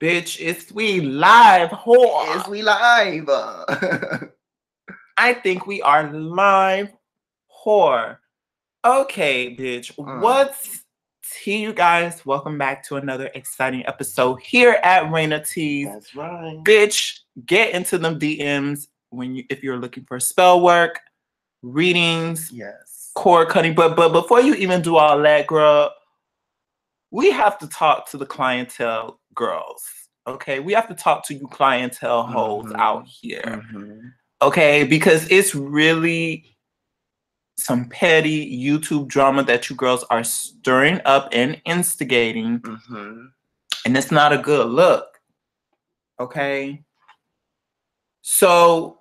Bitch, it's we live, whore. Is we live? I think we are live, whore. Okay, bitch. What's tea, you guys? Welcome back to another exciting episode here at Raina Teas. That's right. Bitch, get into them DMs if you're looking for spell work, readings, Yes, cord cutting. But before you even do all that, girl, we have to talk to the clientele girls. Okay, we have to talk to you clientele hoes out here. Okay, because it's really some petty YouTube drama that you girls are stirring up and instigating, and it's not a good look. Okay, so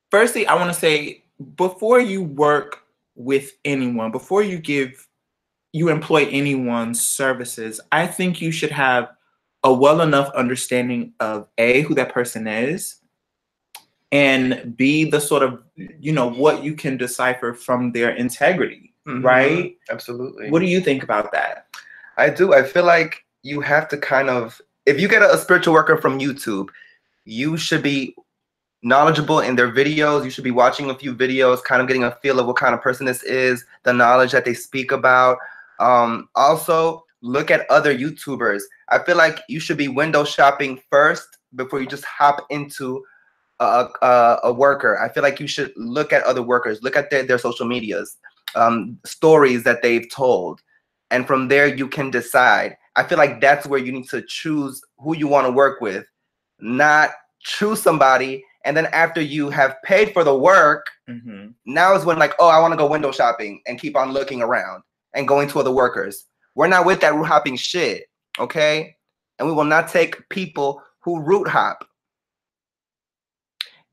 firstly, I want to say, before you work with anyone, before you employ anyone's services, I think you should have a well enough understanding of A, who that person is, and B, the sort of, what you can decipher from their integrity, right? Absolutely. What do you think about that? I do. I feel like you have to kind of, if you get a spiritual worker from YouTube, you should be knowledgeable in their videos. You should be watching a few videos, kind of getting a feel of what kind of person this is, the knowledge that they speak about. Also, look at other YouTubers. I feel like you should be window shopping first before you just hop into a worker. I feel like you should look at other workers, look at their social medias, stories that they've told, and from there you can decide. I feel like that's where you need to choose who you want to work with, not choose somebody and then after you have paid for the work, now is when, like, oh, I want to go window shopping and keep on looking around and going to other workers. We're not with that root hopping shit, okay? And we will not take people who root hop.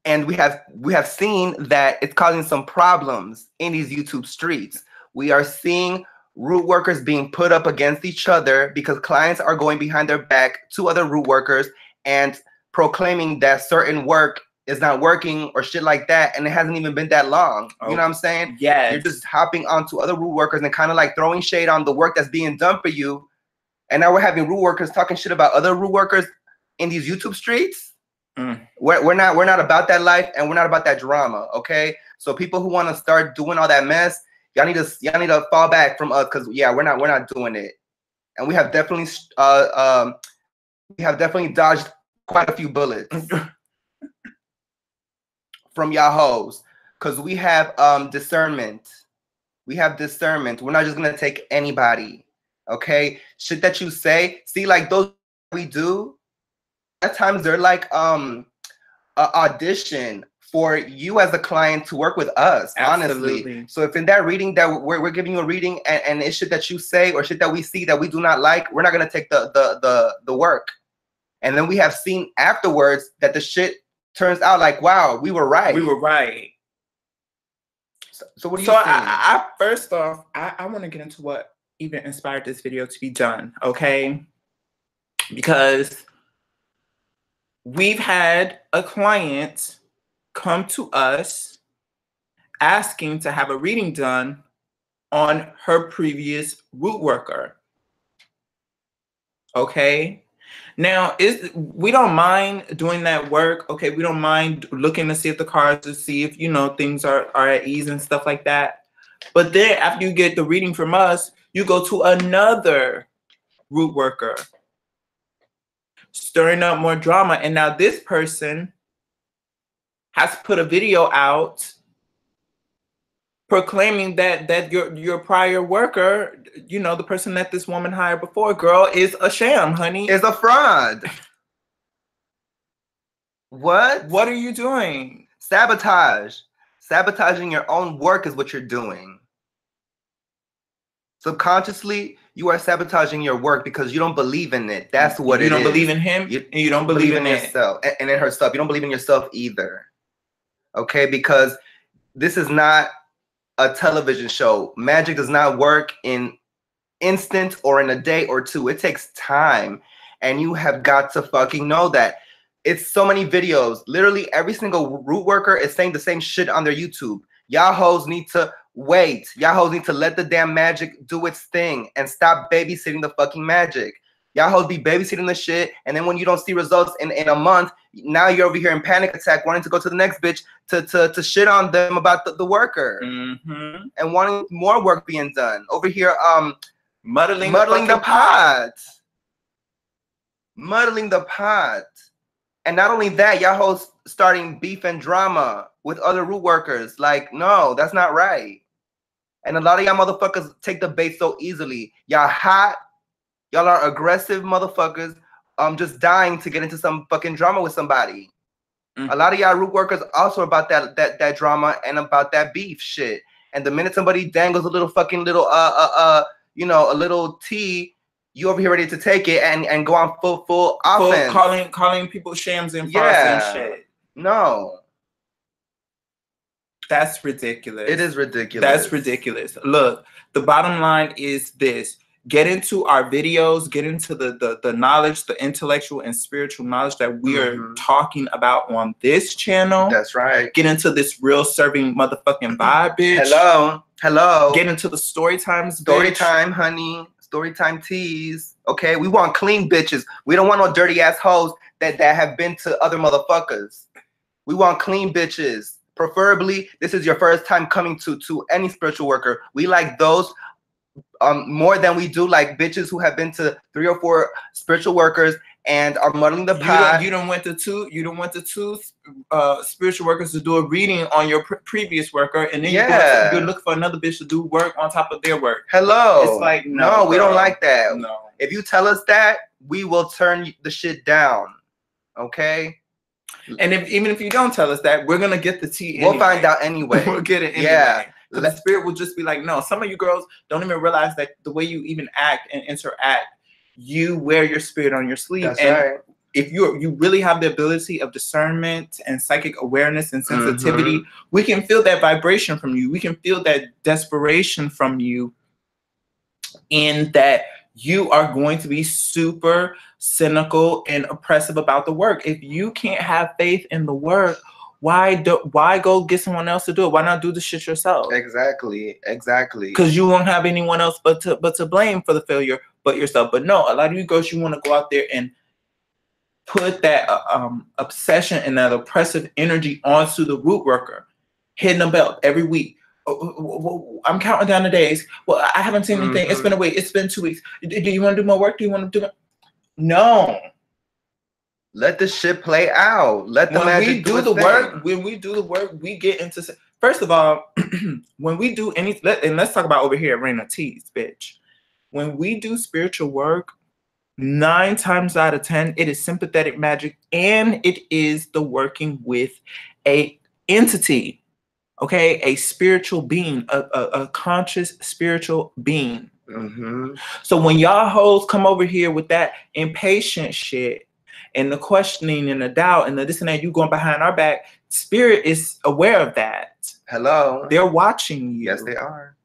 And we have seen that it's causing some problems in these YouTube streets. We are seeing root workers being put up against each other because clients are going behind their back to other root workers and proclaiming that certain work is not working or shit like that, and it hasn't even been that long. You know what I'm saying? Yeah. You're just hopping onto other root workers and kind of like throwing shade on the work that's being done for you. And now we're having root workers talking shit about other root workers in these YouTube streets. We're not about that life, and we're not about that drama. Okay, so people who want to start doing all that mess, y'all need to fall back from us, because we're not doing it. And we have definitely dodged quite a few bullets from y'all hoes, because we have discernment. We have discernment. We're not just gonna take anybody. Okay, shit that you say, see, like those we do, at times they're like a audition for you as a client to work with us. Absolutely. Honestly. So if in that reading that we're giving you a reading and it's shit that you say or shit that we see that we do not like, we're not gonna take the work. And then we have seen afterwards that the shit turns out like, wow, we were right. We were right. So what do you think? I first off, I want to get into what even inspired this video to be done, okay? Because we've had a client come to us asking to have a reading done on her previous root worker. Okay? Now, we don't mind doing that work. Okay, we don't mind looking to see if the cards, to see if, things are at ease and stuff like that. But then after you get the reading from us, you go to another root worker, stirring up more drama. And now this person has put a video out proclaiming that your prior worker, the person that this woman hired before, girl, is a sham, honey. Is a fraud. What? What are you doing? Sabotage. Sabotaging your own work is what you're doing. Subconsciously, you are sabotaging your work because you don't believe in it. That's what it is. You don't believe in him, and you don't believe in yourself and in herself. You don't believe in yourself either. Okay, because this is not a television show. Magic does not work in instant or in a day or two. It takes time, and you have got to fucking know that. It's so many videos. Literally every single root worker is saying the same shit on their YouTube. Y'all hoes need to wait. Y'all hoes need to let the damn magic do its thing and stop babysitting the fucking magic. Y'all hoes be babysitting the shit, and then when you don't see results in a month, now you're over here in panic attack, wanting to go to the next bitch to shit on them about the worker, and wanting more work being done. Over here, muddling the pot. Muddling the pot. And not only that, y'all hoes starting beef and drama with other root workers. Like, no, that's not right. And a lot of y'all motherfuckers take the bait so easily. Y'all hot. Y'all are aggressive motherfuckers. Just dying to get into some fucking drama with somebody. A lot of y'all root workers also about that drama and about that beef shit. And the minute somebody dangles a little fucking little you know, a little tea, you over here ready to take it and go on full offense. Calling people shams and farce and shit. No. That's ridiculous. It is ridiculous. That's ridiculous. Look, the bottom line is this. Get into our videos, get into the knowledge, the intellectual and spiritual knowledge that we are talking about on this channel. That's right. Get into this real serving motherfucking vibe, bitch. Hello. Get into the story times, bitch. Story time, honey. Story time teas. Okay, we want clean bitches. We don't want no dirty ass hoes that have been to other motherfuckers. We want clean bitches. Preferably, this is your first time coming to any spiritual worker. We like those more than we do like bitches who have been to 3 or 4 spiritual workers and are muddling the pot. You don't went to two spiritual workers to do a reading on your previous worker, and then you look for another bitch to do work on top of their work. Hello. It's like no, we don't like that. No. If you tell us that, we will turn the shit down. Okay. And even if you don't tell us that, we're gonna get the tea. We'll find out anyway. We'll get it anyway. Yeah. The spirit will just be like, no. Some of you girls don't even realize that the way you even act and interact, you wear your spirit on your sleeve. That's right. If you really have the ability of discernment and psychic awareness and sensitivity, we can feel that vibration from you. We can feel that desperation from you, in that you are going to be super cynical and oppressive about the work. If you can't have faith in the work, why go get someone else to do it? Why not do the shit yourself? Exactly. Because you won't have anyone else but to blame for the failure but yourself. But no, a lot of you girls, you want to go out there and put that obsession and that oppressive energy onto the root worker, hitting them belt every week. I'm counting down the days. Well, I haven't seen anything. It's been a week. It's been 2 weeks. Do you want to do more work? Do you want to do it? No. Let the shit play out. Let the magic do the work. When we do the work, we get into. First of all, when we do and let's talk about over here at Raina T's, bitch. When we do spiritual work, 9 times out of 10, it is sympathetic magic, and it is the working with a entity, okay, a spiritual being, a conscious spiritual being. So when y'all hoes come over here with that impatient shit, and the questioning and the doubt and the this and that, you going behind our back, spirit is aware of that. Hello. They're watching you. Yes, they are.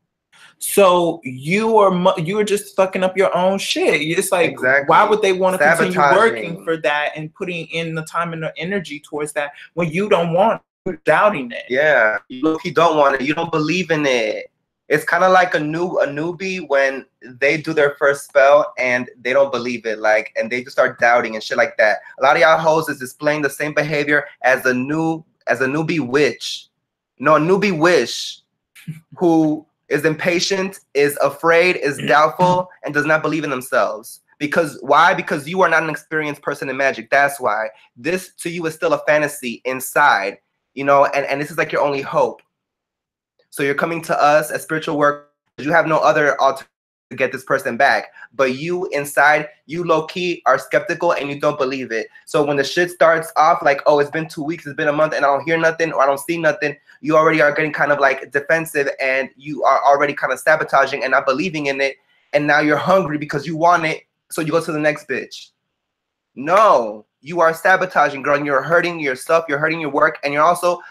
So you are just fucking up your own shit. It's like, why would they want to continue working for that and putting in the time and the energy towards that when you don't want it? You're doubting it. Yeah, you don't want it. You don't believe in it. It's kind of like a newbie when they do their first spell and they don't believe it, like, and they just start doubting and shit like that. A lot of y'all hoes is displaying the same behavior as a newbie witch. No, a newbie wish who is impatient, is afraid, is doubtful, and does not believe in themselves. Because why? Because you are not an experienced person in magic. That's why. This to you is still a fantasy inside, you know, and this is like your only hope. So you're coming to us as spiritual work. You have no other alternative to get this person back. But you inside, you low-key are skeptical and you don't believe it. So when the shit starts off like, oh, it's been 2 weeks, it's been a month, and I don't hear nothing or I don't see nothing, you already are getting kind of like defensive and you are already kind of sabotaging and not believing in it. And now you're hungry because you want it. So you go to the next bitch. No, you are sabotaging, girl. And you're hurting yourself. You're hurting your work. And you're also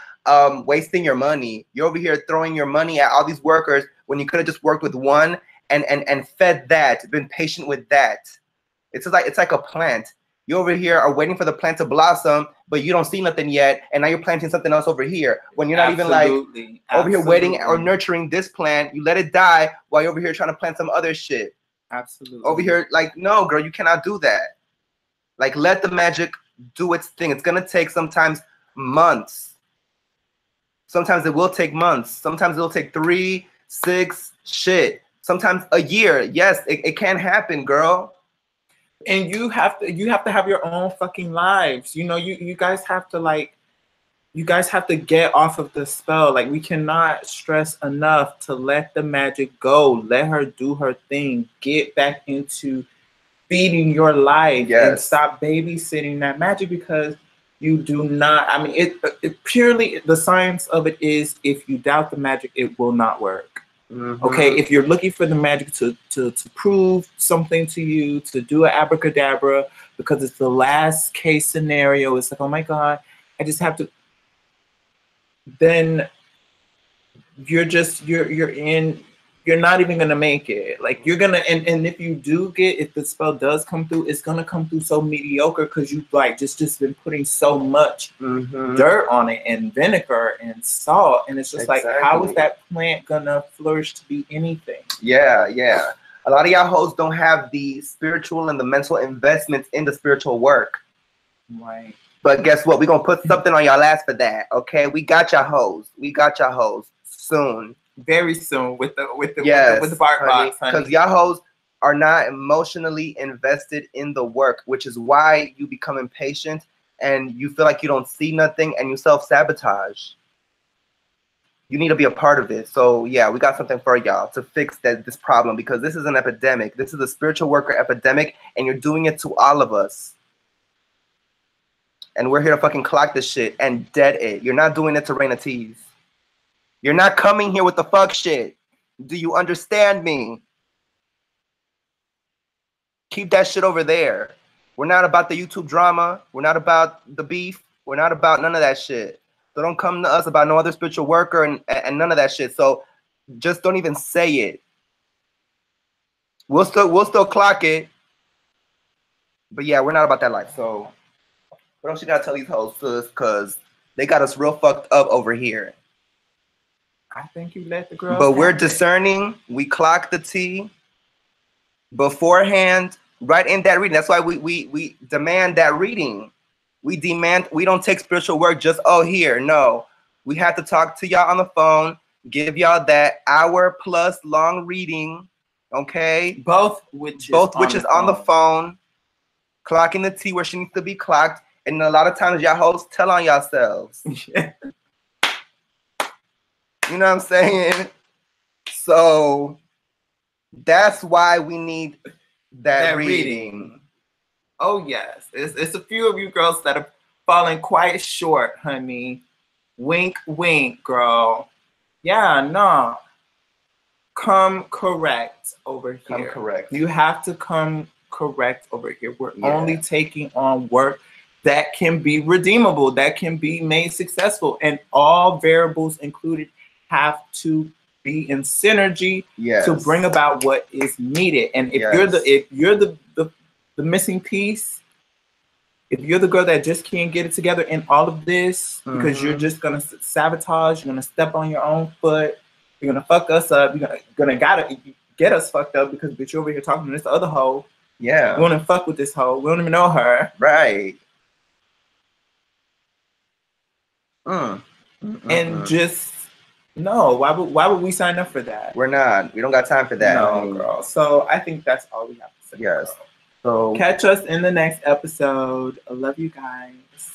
wasting your money. You're over here throwing your money at all these workers when you could have just worked with one and fed that, been patient with that. It's like a plant. You over here are waiting for the plant to blossom, but you don't see nothing yet, and now you're planting something else over here. When you're not even like over here waiting or nurturing this plant, you let it die while you're over here trying to plant some other shit. Absolutely. Over here, like, no, girl, you cannot do that. Like, let the magic do its thing. It's gonna take sometimes months. Sometimes it will take months. Sometimes it'll take 3, 6, shit. Sometimes a year. Yes, it can happen, girl. And you have to have your own fucking lives. You know, you guys have to get off of the spell. Like, we cannot stress enough to let the magic go. Let her do her thing. Get back into feeding your life and stop babysitting that magic, because you do not. I mean, it purely, the science of it is, if you doubt the magic, it will not work. Okay, if you're looking for the magic to prove something to you, to do an abracadabra because it's the last case scenario, it's like, oh my God, I just have to, then you're not even gonna make it. Like, you're gonna, and if you do if the spell does come through, it's gonna come through so mediocre because you've like just been putting so much dirt on it, and vinegar and salt, and it's just like, how is that plant gonna flourish to be anything? Yeah. A lot of y'all hoes don't have the spiritual and the mental investments in the spiritual work. Right. But guess what? We're gonna put something on y'all ass for that. Okay, we got y'all hoes. Soon. Very soon with the bark box, honey. Because y'all hoes are not emotionally invested in the work, which is why you become impatient and you feel like you don't see nothing and you self-sabotage. You need to be a part of it. So yeah, we got something for y'all to fix this problem, because this is an epidemic. This is a spiritual worker epidemic, and you're doing it to all of us. And we're here to fucking clock this shit and dead it. You're not doing it to Raina Tease. You're not coming here with the fuck shit. Do you understand me? Keep that shit over there. We're not about the YouTube drama. We're not about the beef. We're not about none of that shit. So don't come to us about no other spiritual worker and none of that shit. So just don't even say it. We'll still clock it. But yeah, we're not about that life. So what else you gotta tell these hoes, sis? Because they got us real fucked up over here. I think you let the girls. But we're discerning. We clock the tea beforehand, right in that reading. That's why we demand that reading. We don't take spiritual work just, oh, here. No. We have to talk to y'all on the phone, give y'all that hour-plus long reading, okay? Both witches on the phone, clocking the tea where she needs to be clocked. And a lot of times y'all hosts tell on yourselves. Yeah. You know what I'm saying? So that's why we need that reading. Oh yes, it's a few of you girls that are falling quite short, honey. Wink, wink, girl. Yeah, no. Come correct over here. Come correct. You have to come correct over here. We're only taking on work that can be redeemable, that can be made successful, and all variables included have to be in synergy to bring about what is needed. And if you're the missing piece, if you're the girl that just can't get it together in all of this, because you're just gonna sabotage, you're gonna step on your own foot, you're gonna fuck us up, you're gonna get us fucked up because bitch, you're over here talking to this other hoe. Yeah, we wanna fuck with this hoe. We don't even know her. Right. And just. No, why would we sign up for that? We're not. We don't got time for that. No, girl. So I think that's all we have to say. Yes. Girl. So catch us in the next episode. I love you guys.